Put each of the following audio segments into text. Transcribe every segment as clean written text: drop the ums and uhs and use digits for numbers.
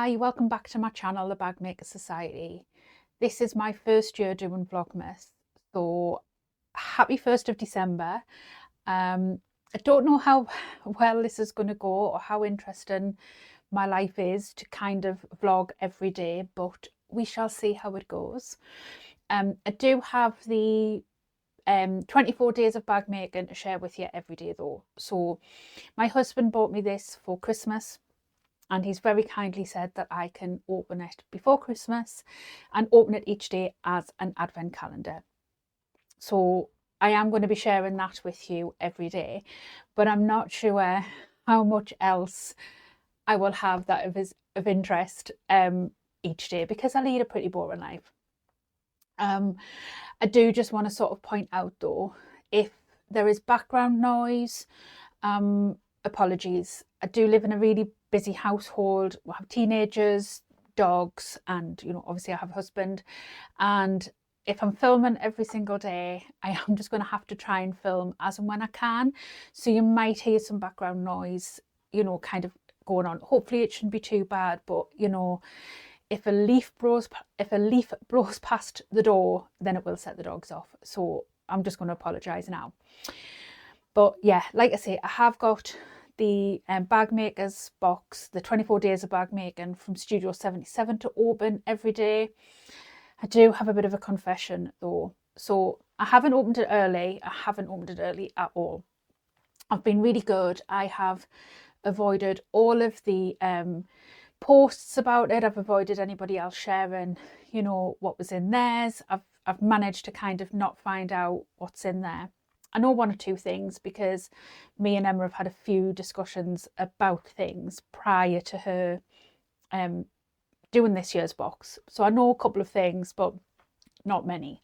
Hi, welcome back to my channel, The Bag Maker Society. This is my first year doing Vlogmas, so happy 1st of December. I don't know how well this is going to go or how interesting my life is to kind of vlog every day, but we shall see how it goes. I do have the 24 days of bag making to share with you every day though. So my husband bought me this for Christmas, and he's very kindly said that I can open it before Christmas and open it each day as an advent calendar. So I am going to be sharing that with you every day, but I'm not sure how much else I will have that is of interest each day, because I lead a pretty boring life. I do just want to sort of point out though, if there is background noise, apologies. I do live in a really busy household. We have teenagers, dogs, and obviously I have a husband. And if I'm filming every single day, I am just going to have to try and film as and when I can. So you might hear some background noise, kind of going on. Hopefully it shouldn't be too bad, but if a leaf blows past the door, then it will set the dogs off. So I'm just going to apologise now. But yeah, like I say, I have got the bag makers box, the 24 days of bag making from Studio 77 to open every day. I do have a bit of a confession though. So I haven't opened it early. I haven't opened it early at all. I've been really good. I have avoided all of the posts about it. I've avoided anybody else sharing, what was in theirs. I've managed to kind of not find out what's in there. I know one or two things because me and Emma have had a few discussions about things prior to her doing this year's box. So I know a couple of things, but not many.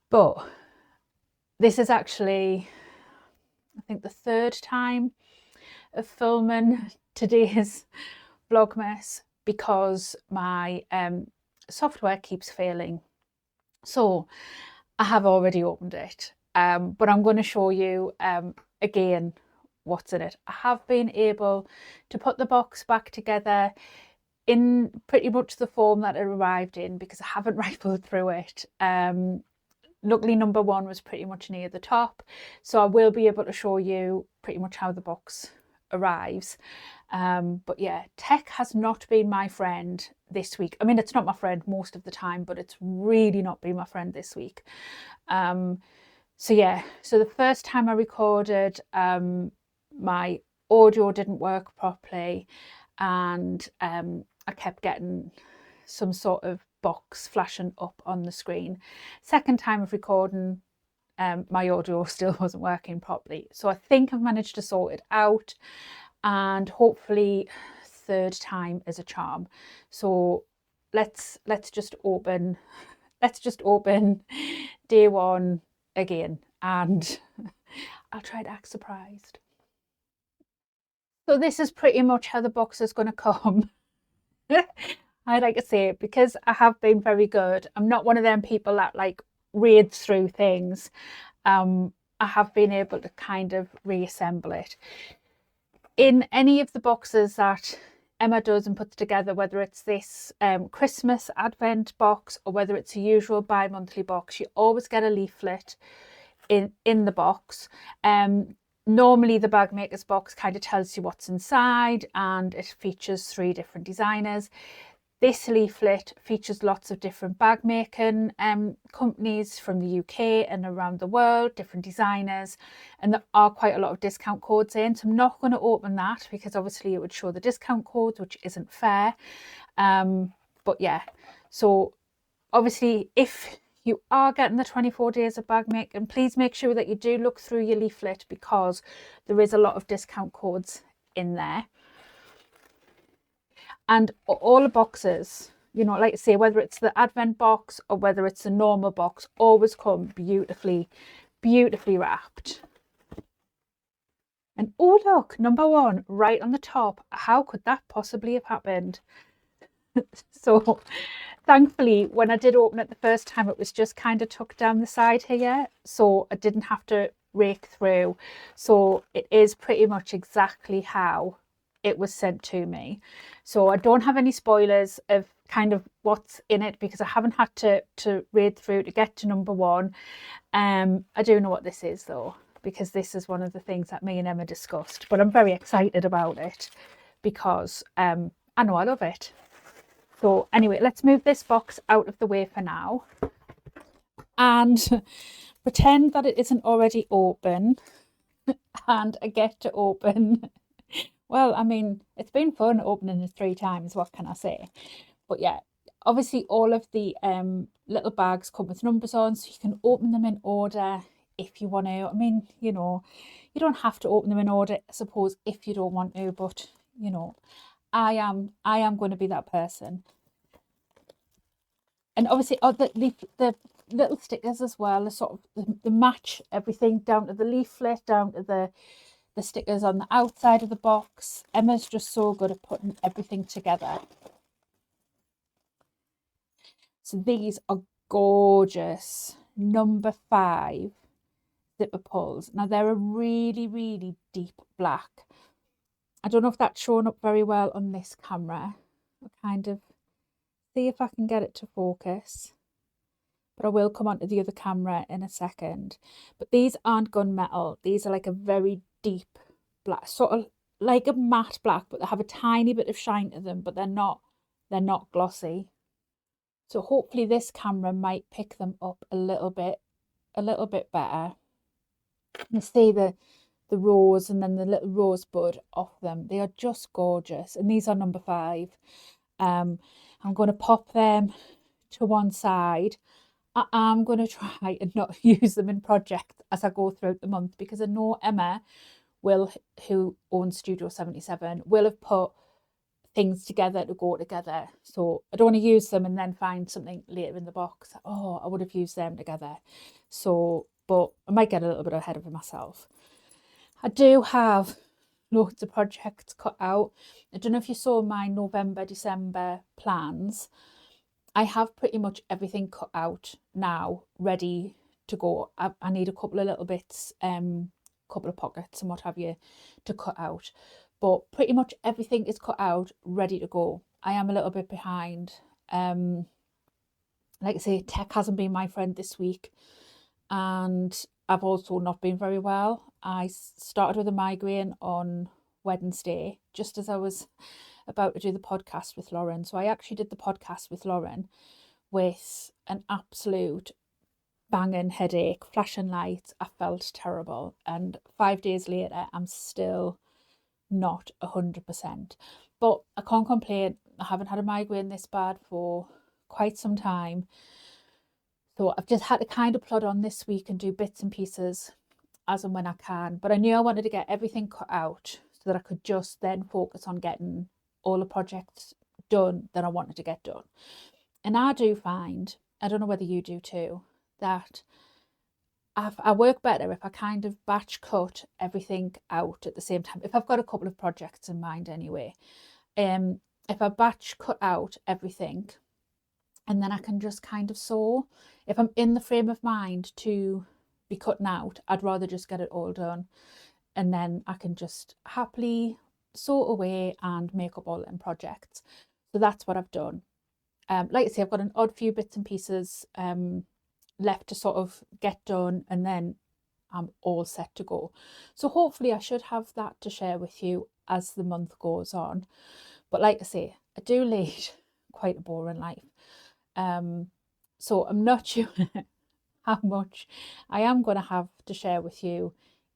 But this is actually, I think, the third time of filming today's Vlogmas because my software keeps failing. So I have already opened it. But I'm going to show you again what's in it. I have been able to put the box back together in pretty much the form that it arrived in because I haven't rifled through it. Luckily number one was pretty much near the top, so I will be able to show you pretty much how the box arrives. But yeah, tech has not been my friend this week. I mean, it's not my friend most of the time, but it's really not been my friend this week. So yeah, so the first time I recorded, my audio didn't work properly, and I kept getting some sort of box flashing up on the screen. Second time of recording, my audio still wasn't working properly. So I think I've managed to sort it out, and hopefully third time is a charm. So let's just open day one again, and I'll try to act surprised. So this is pretty much how the box is going to come. I like to say, because I have been very good, I'm not one of them people that like reads through things. I have been able to kind of reassemble it. In any of the boxes that Emma does and puts together, whether it's this Christmas Advent box or whether it's a usual bi-monthly box, you always get a leaflet in the box. Normally the bag makers box kind of tells you what's inside, and it features 3 different designers. This leaflet features lots of different bag making companies from the UK and around the world, different designers, and there are quite a lot of discount codes in. So I'm not going to open that because obviously it would show the discount codes, which isn't fair. But yeah, so obviously if you are getting the 24 days of bag making, please make sure that you do look through your leaflet because there is a lot of discount codes in there. And all the boxes, like I say, whether it's the Advent box or whether it's a normal box, always come beautifully wrapped. And oh look, number one right on the top. How could that possibly have happened? So thankfully when I did open it the first time, it was just kind of tucked down the side here, so I didn't have to rake through. So it is pretty much exactly how it was sent to me. So I don't have any spoilers of kind of what's in it because I haven't had to read through to get to number one. I do know what this is though, because this is one of the things that me and Emma discussed, but I'm very excited about it because I know I love it. So anyway, let's move this box out of the way for now and pretend that it isn't already open, and I get to open. Well, I mean, it's been fun opening it 3 times, what can I say? But yeah, obviously all of the little bags come with numbers on, so you can open them in order if you want to. I mean, you know, you don't have to open them in order, I suppose, if you don't want to, but you know, I am going to be that person. And obviously, the little stickers as well, the sort of the match everything down to the leaflet, down to the stickers on the outside of the box. Emma's just so good at putting everything together. So these are gorgeous number 5 zipper pulls. Now they're a really, really deep black. I don't know if that's showing up very well on this camera. I'll kind of see if I can get it to focus. But I will come onto the other camera in a second. But these aren't gunmetal. These are like a very deep black, sort of like a matte black, but they have a tiny bit of shine to them, but they're not glossy. So hopefully this camera might pick them up a little bit better. You see the rose and then the little rosebud off them. They are just gorgeous. And these are number 5. I'm going to pop them to one side. I'm going to try and not use them in projects as I go throughout the month, because I know Emma will, who owns Studio 77, will have put things together to go together. So I don't want to use them and then find something later in the box. Oh, I would have used them together. So, but I might get a little bit ahead of myself. I do have loads of projects cut out. I don't know if you saw my November, December plans. I have pretty much everything cut out now, ready to go. I need a couple of little bits, couple of pockets and what have you to cut out. But pretty much everything is cut out, ready to go. I am a little bit behind. Like I say, tech hasn't been my friend this week. And I've also not been very well. I started with a migraine on Wednesday, just as I was about to do the podcast with Lauren. So I actually did the podcast with Lauren with an absolute banging headache, flashing lights. I felt terrible. And 5 days later, I'm still not 100%. But I can't complain. I haven't had a migraine this bad for quite some time. So I've just had to kind of plod on this week and do bits and pieces as and when I can. But I knew I wanted to get everything cut out so that I could just then focus on getting all the projects done that I wanted to get done. And I do find, I don't know whether you do too, that I work better if I kind of batch cut everything out at the same time. If I've got a couple of projects in mind anyway, if I batch cut out everything and then I can just kind of sew. If I'm in the frame of mind to be cutting out, I'd rather just get it all done. And then I can just happily sew away and make up all them projects. So that's what I've done. Like I say, I've got an odd few bits and pieces left to sort of get done, and then I'm all set to go. So hopefully I should have that to share with you as the month goes on. But like I say, I do lead quite a boring life. So I'm not sure how much I am going to have to share with you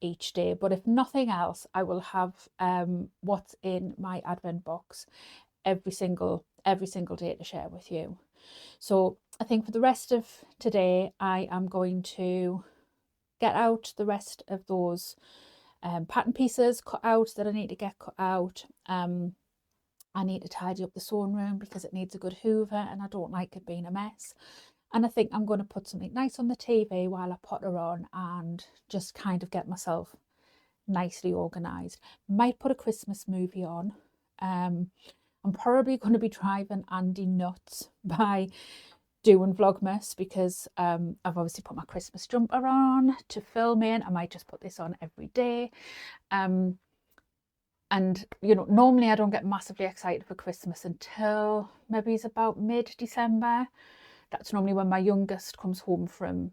each day, but if nothing else, I will have what's in my advent box every single day to share with you. So I think for the rest of today, I am going to get out the rest of those pattern pieces cut out that I need to get cut out. I need to tidy up the sewing room because it needs a good hoover and I don't like it being a mess. And I think I'm going to put something nice on the TV while I potter on and just kind of get myself nicely organised. Might put a Christmas movie on. I'm probably going to be driving Andy nuts by doing Vlogmas because I've obviously put my Christmas jumper on to film in. I might just put this on every day. And you know, normally I don't get massively excited for Christmas until maybe it's about mid-December. That's normally when my youngest comes home from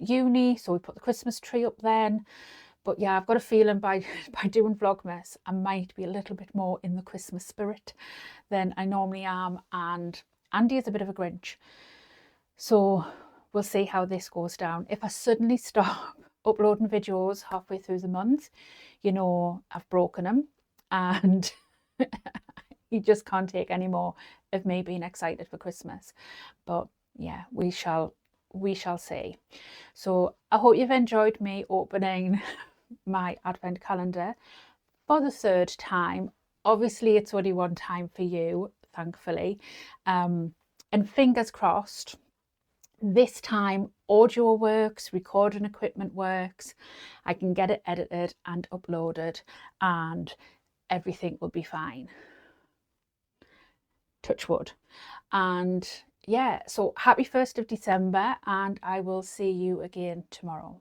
uni, so we put the Christmas tree up then. But yeah, I've got a feeling by doing Vlogmas, I might be a little bit more in the Christmas spirit than I normally am. And Andy is a bit of a Grinch, so we'll see how this goes down. If I suddenly stop uploading videos halfway through the month, you know, I've broken him, and he just can't take any more of me being excited for Christmas. But yeah, we shall see. So I hope you've enjoyed me opening my advent calendar for the third time. Obviously it's only one time for you, thankfully, and fingers crossed this time audio works, recording equipment works, I can get it edited and uploaded, and everything will be fine. Touch wood. And yeah, so happy 1st of December, and I will see you again tomorrow.